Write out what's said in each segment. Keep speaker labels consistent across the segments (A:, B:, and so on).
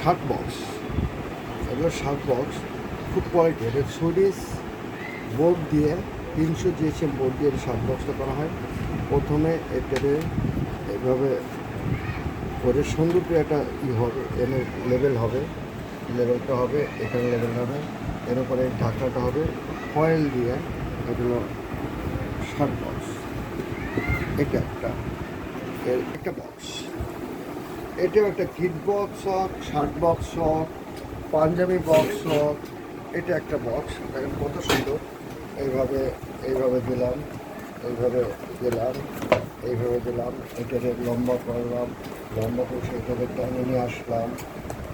A: Shirt box, এগুলো shirt box খুব quality. এটা সুইডিশ বোর্ড দিয়ে 300 জিএসএম বোর্ড দিয়ে শার্ট বক্সটা করা হয়। প্রথমে এটাতে এইভাবে করে সুন্দর করে একটা হবে, এনে লেবেল হবে, লেবেলটা হবে, এখানে লেবেল হবে, এর উপরে ঢাকনাটা হবে ফয়েল দিয়ে। এগুলো শার্ট বক্স। এটা একটা বক্স, এটাও একটা কিট বক্স হোক, শার্ট বক্স হোক, পাঞ্জাবি বক্স হোক, এটা একটা বক্স। দেখেন কত সুন্দর। এইভাবে এইভাবে দিলাম, এইভাবে দিলাম, এইভাবে দিলাম, এটাকে লম্বা করলাম, লম্বা করে সেটাকে টানে নিয়ে আসলাম,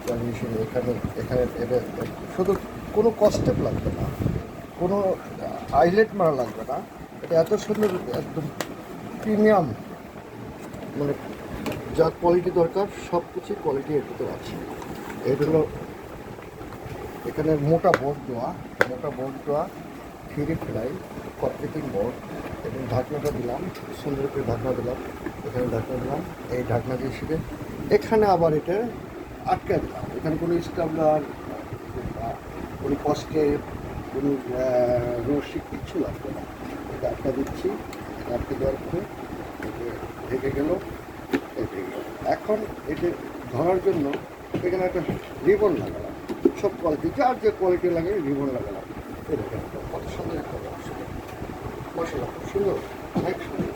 A: টানে এসে এখানে এখানে এটা শুধু কোনো কস্টেপ লাগবে না, কোনো হাইলাইট মারা লাগবে না। এটা এত সুন্দর, একদম প্রিমিয়াম, মানে যা কোয়ালিটি দরকার সব কিছু কোয়ালিটি এর ভিতরে আছে। এটা হলো এখানে মোটা বোর্ড দেওয়া, থ্রি ফ্লাই কর্পেটিং বোর্ড, এবং ঢাকনাটা দিলাম, সুন্দর করে ঢাকনা দিলাম, এখানে ঢাকনা দিলাম, এই ঢাকনা দিয়ে সেটা এখানে আবার এটা আটকে দিলাম। এখানে কোনো স্টাবলার বা কোনো কস্টেপ, কোনো রশি কিচ্ছু লাগবে না। এটা আটকা দিচ্ছি, আটকে দেওয়ার পরে ঢেকে গেল। এখন এটা ধরার জন্য এখানে একটা রিবন লাগালাম, সব কোয়ালিটি যার যে কোয়ালিটি লাগে রিবন লাগালাম। এটা কত সুন্দর একটা মশলা, খুব সুন্দর, অনেক সুন্দর।